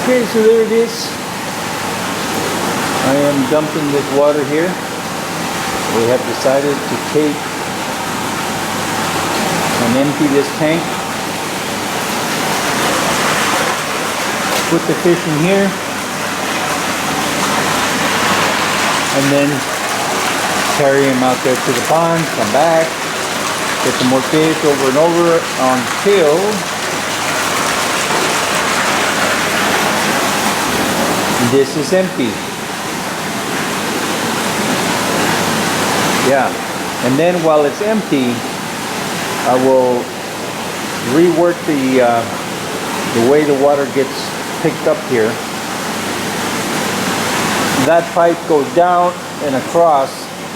Okay, so there it is. I am dumping this water here. We have decided to take and empty this tank. Put the fish in here. And then carry him out there to the pond, come back, get some more fish over and over until this is empty. Yeah, and then while it's empty, I will rework the way the water gets picked up here. That pipe goes down and across,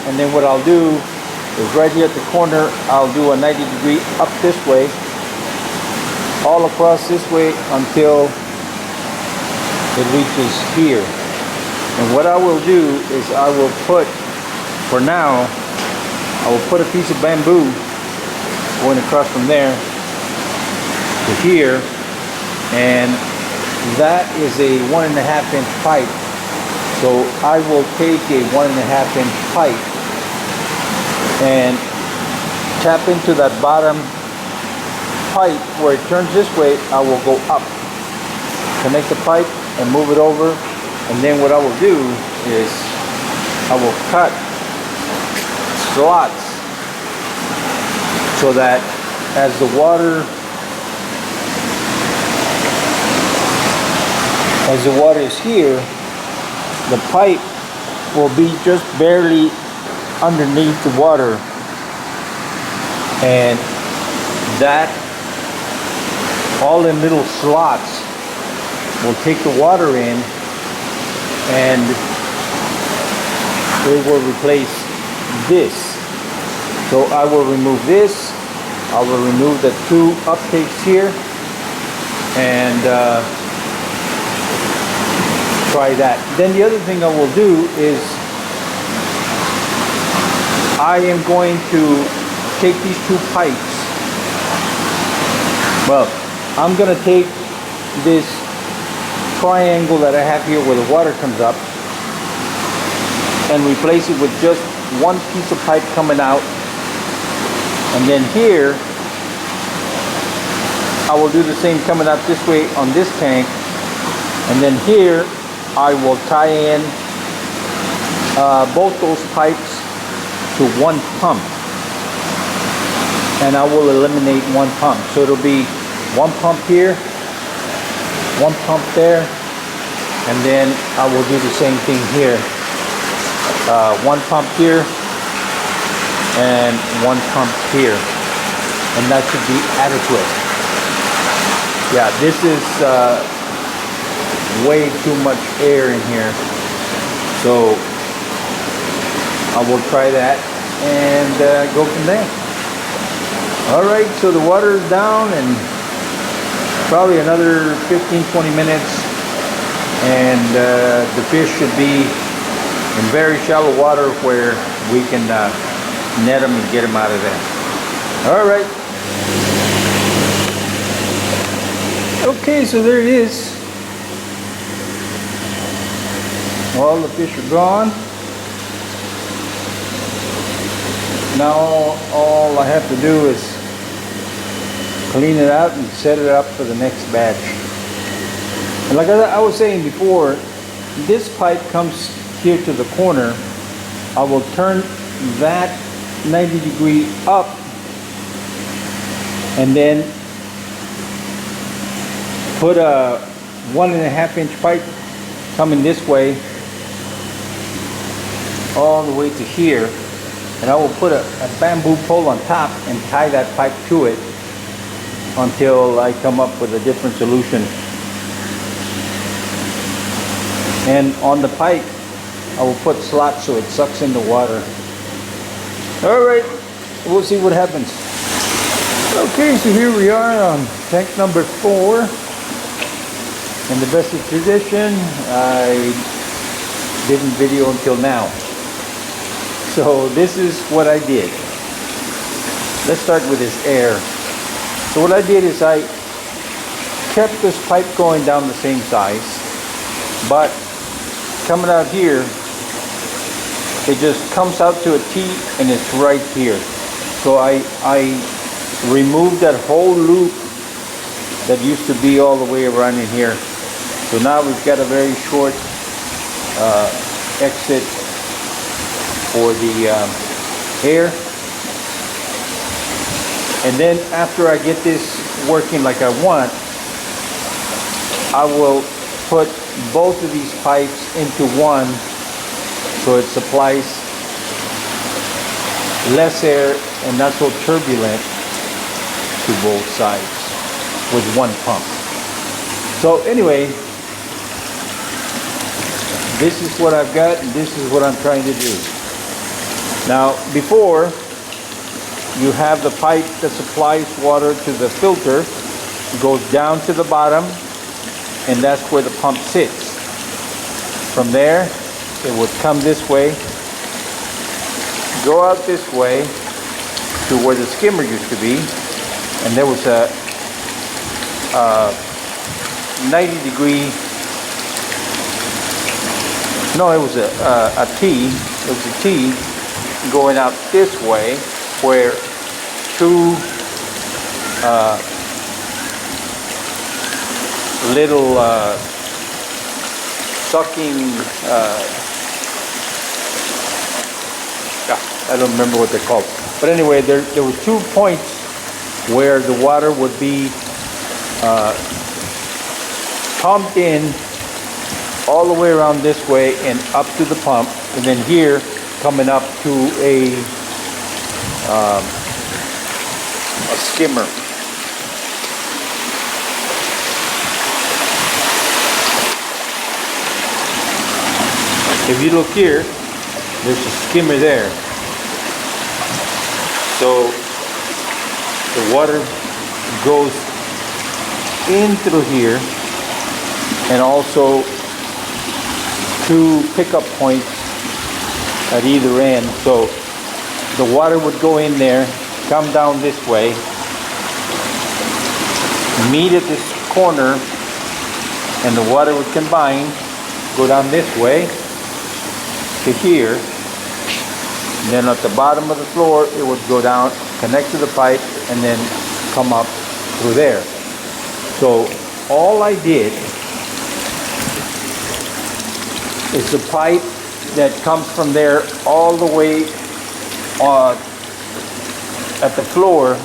and then what I'll do is right here at the corner, I'll do a 90-degree up this way, all across this way until it reaches here. And what I will do is I will put, for now, I will put a piece of bamboo going across from there to here, and that is a 1.5-inch pipe. So I will take a 1.5-inch pipe and tap into that bottom pipe where it turns this way. I will go up, connect the pipe and move it over, and then what I will do is I will cut slots so that as the water is here, the pipe will be just barely underneath the water, and that all in little slots will take the water in, and they will replace this. So I will remove this, I will remove the 2 uptakes here, and try that. Then the other thing I will do is I am going to take these 2 pipes. Well, I'm going to take this triangle that I have here where the water comes up and replace it with just 1 piece of pipe coming out, and then here I will do the same coming out this way on this tank, and then here I will tie in both those pipes to 1 pump, and I will eliminate 1 pump. So it'll be 1 pump here, 1 pump there, and then I will do the same thing here. 1 pump here and 1 pump here, and that should be adequate. Yeah, this is way too much air in here, so I will try that and go from there. Alright, so the water is down, and probably another 15-20 minutes, and the fish should be in very shallow water where we can net them and get them out of there. Alright, okay, so there it is. All the fish are gone. Now all I have to do is clean it out and set it up for the next batch. And like I was saying before, this pipe comes here to the corner. I will turn that 90-degree up, and then put a 1.5-inch pipe coming this way all the way to here, and I will put a bamboo pole on top and tie that pipe to it until I come up with a different solution. And on the pipe I will put slots so it sucks in the water. Alright, we'll see what happens. Okay, so here we are on tank number 4. In the best of tradition, I didn't video until now. So this is what I did. Let's start with this air. So what I did is I kept this pipe going down the same size. but coming out here, it just comes out to a T and it's right here. So I removed that whole loop that used to be all the way around in here. So now we've got a very short exit for the air. And then after I get this working like I want, I will put both of these pipes into one so it supplies less air and not so turbulent to both sides with one pump. So anyway, this is what I've got and this is what I'm trying to do. Now before, you have the pipe that supplies water to the filter, it goes down to the bottom, and that's where the pump sits. From there, it would come this way, go out this way to where the skimmer used to be, and there was a 90-degree, no, it was a T, it was a T going out this way, where two little sucking, I don't remember what they're called. But anyway, there were 2 points where the water would be pumped in all the way around this way and up to the pump, and then here coming up to a skimmer. If you look here, there's a skimmer there. So the water goes in through here, and also 2 pickup points at either end. So the water would go in there, come down this way, meet at this corner, and the water would combine, go down this way to here, and then at the bottom of the floor it would go down, connect to the pipe, and then come up through there. So all I did is the pipe that comes from there all the way at the floor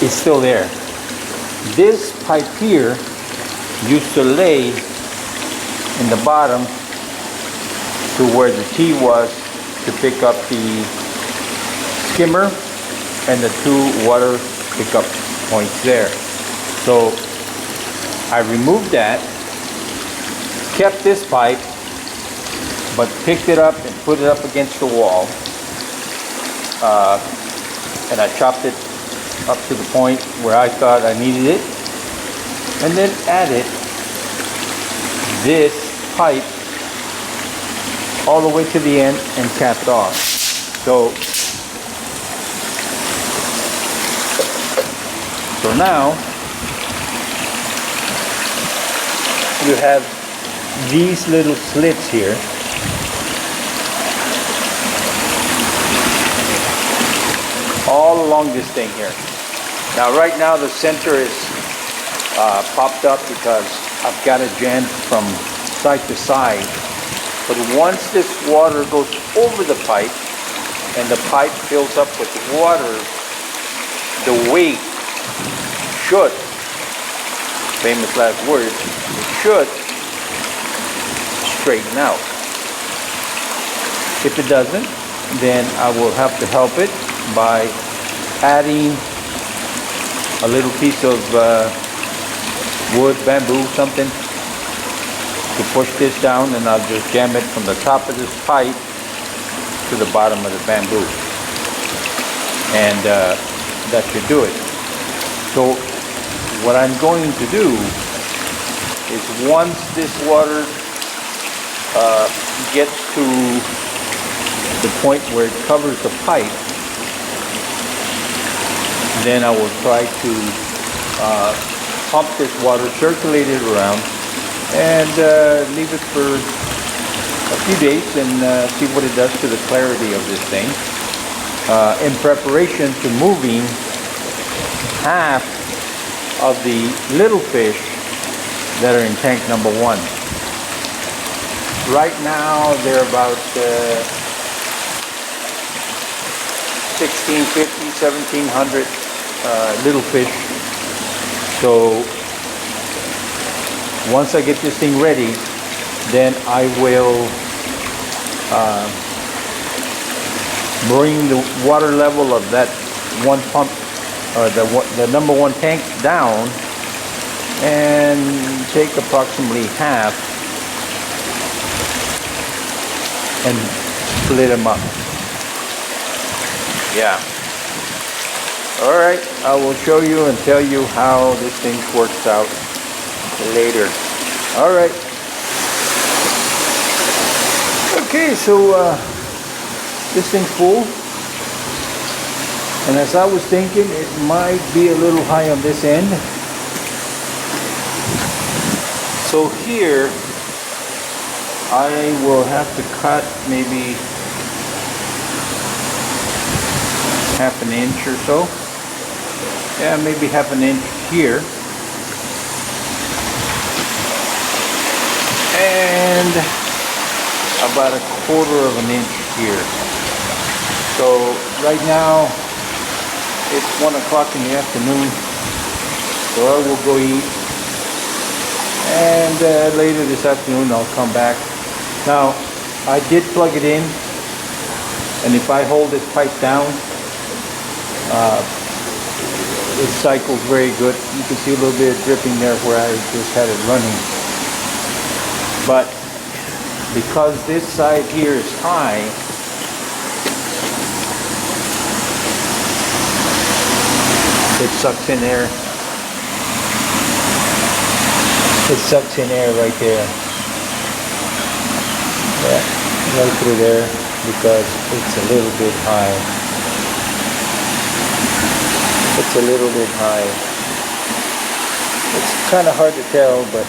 is still there. This pipe here used to lay in the bottom to where the T was to pick up the skimmer and the 2 water pickup points there. So I removed that, kept this pipe, but picked it up and put it up against the wall, and I chopped it up to the point where I thought I needed it, and then added this pipe all the way to the end and capped off. So now you have these little slits here, all along this thing here. Now right now the center is popped up because I've got it jammed from side to side. But once this water goes over the pipe and the pipe fills up with water, the weight should, famous last words, it should straighten out. If it doesn't, then I will have to help it by adding a little piece of wood, bamboo, something to push this down, and I'll just jam it from the top of this pipe to the bottom of the bamboo, and that should do it. So what I'm going to do is, once this water gets to the point where it covers the pipe, then I will try to pump this water, circulate it around, and leave it for a few days and see what it does to the clarity of this thing. In preparation to moving half of the little fish that are in tank number 1. Right now they're about 1650, 1700 little fish. So once I get this thing ready, then I will bring the water level of that one pump, or the number 1 tank down, and take approximately half and split them up. Yeah. All right, I will show you and tell you how this thing works out later. All right. Okay, so this thing's full, and as I was thinking, it might be a little high on this end. So here I will have to cut maybe half an inch or so. Yeah, maybe half an inch here. And about 1/4 of an inch here. So right now it's 1 o'clock in the afternoon, so I will go eat, and later this afternoon I'll come back. Now I did plug it in, and if I hold this pipe down, it cycles very good. You can see a little bit of dripping there where I just had it running. But because this side here is high, it sucks in air. It sucks in air right there. Yeah, right through there, because it's a little bit high. It's a little bit high. It's kind of hard to tell, but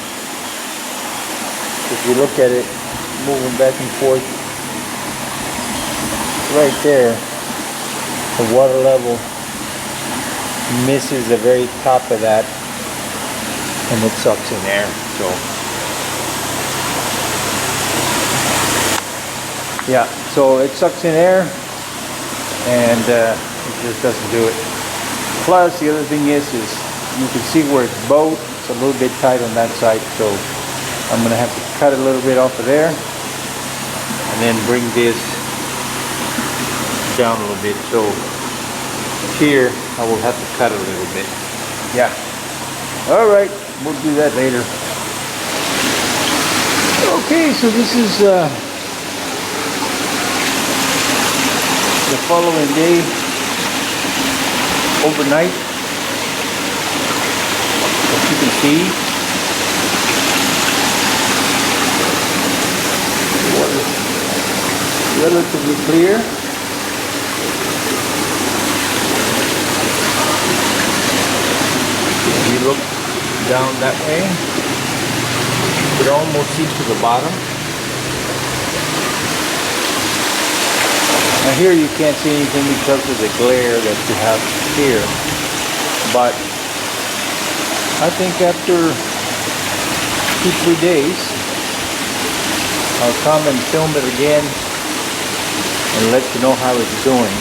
if you look at it moving back and forth, right there, the water level misses the very top of that, and it sucks in air. So yeah, so it sucks in air, and it just doesn't do it. Plus, the other thing is you can see where it's bowed. It's a little bit tight on that side, so I'm going to have to cut a little bit off of there, and then bring this down a little bit. So here I will have to cut a little bit. Yeah. All right, we'll do that later. Okay, so this is the following day, overnight, as you can see. The water is relatively clear. If you look down that way, you could almost see to the bottom. Now here you can't see anything because of the glare that you have here, but I think after 2-3 days I'll come and film it again and let you know how it's doing.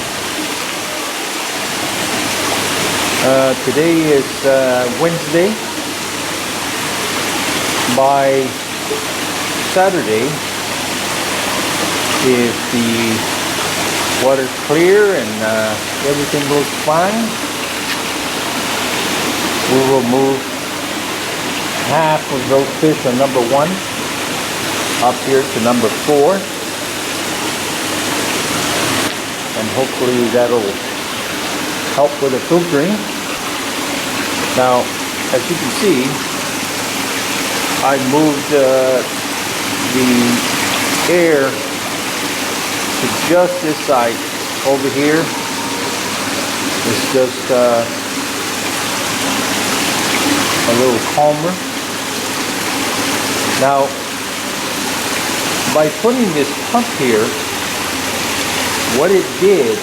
Today is Wednesday. By Saturday, if the water's clear and everything goes fine, we will move half of those fish on number 1 up here to number 4, and hopefully that'll help with the filtering. Now, as you can see, I moved the air to just this side. Over here, it's just a little calmer. Now, by putting this pump here, what it did,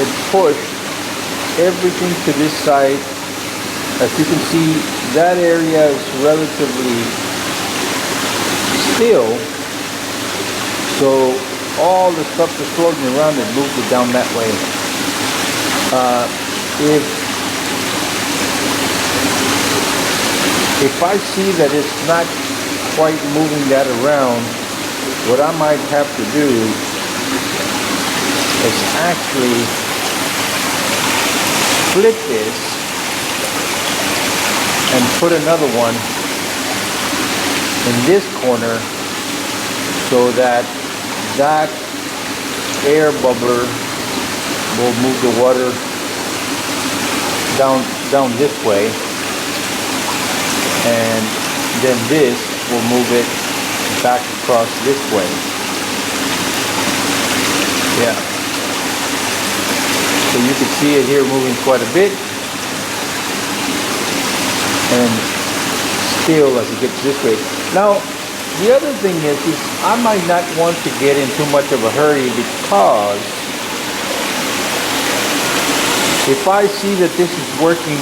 it pushed everything to this side. As you can see, that area is relatively still, so all the stuff that's floating around it moved it down that way. If I see that it's not quite moving that around, what I might have to do is actually flip this and put another one in this corner so that that air bubbler will move the water down this way, and then this will move it back across this way. Yeah. So you can see it here moving quite a bit, and still as it gets this way. Now, the other thing is I might not want to get in too much of a hurry, because if I see that this is working,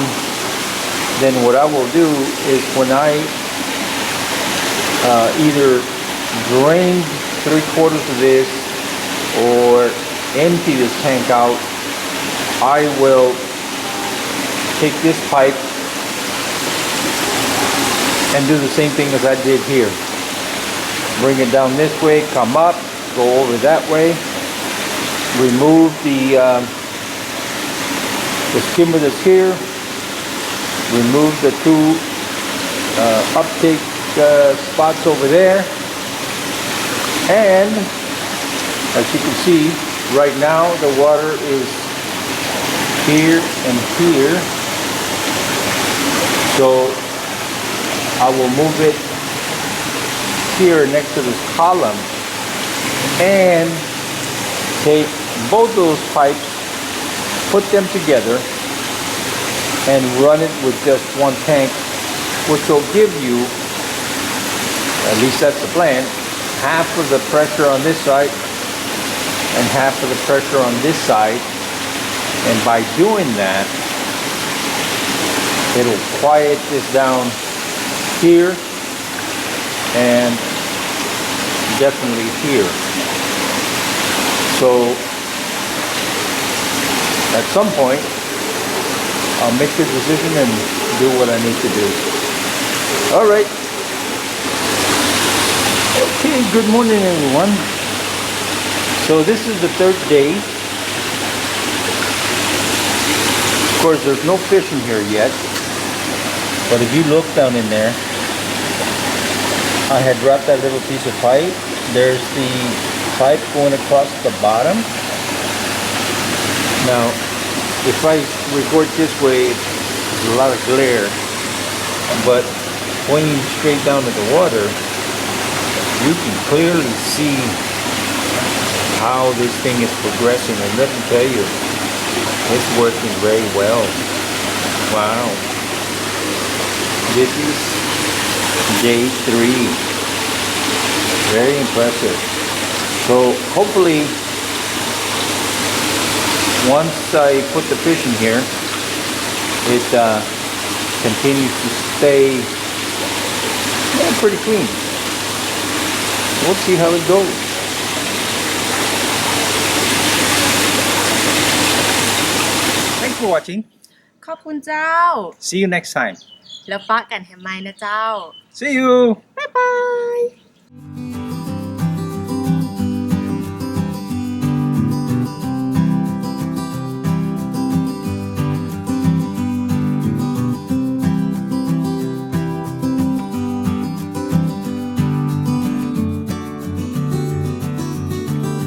then what I will do is when I either drain 3/4 of this or empty this tank out, I will take this pipe and do the same thing as I did here. Bring it down this way, come up, go over that way, remove the skimmer that's here, remove the two uptake spots over there, and as you can see, right now the water is here and here, so I will move it here next to this column and take both those pipes, put them together, and run it with just one tank, which will give you, at least that's the plan, half of the pressure on this side and half of the pressure on this side. And by doing that, it'll quiet this down here and definitely here. So at some point I'll make the decision and do what I need to do. All right. Okay, good morning everyone. So this is the third day. Of course there's no fish in here yet, but if you look down in there, I had dropped that little piece of pipe. There's the pipe going across the bottom. Now, if I record this way, there's a lot of glare, but pointing straight down to the water, you can clearly see how this thing is progressing, and let me tell you, it's working very well. Wow. This is day 3. Very impressive. So hopefully once I put the fish in here, it continues to stay pretty clean. We'll see how it goes. Thanks for watching. ขอบคุณเจ้า See you next time. แล้วปะกันแฮมไมนะเจ้า See you.บ๊ายบาย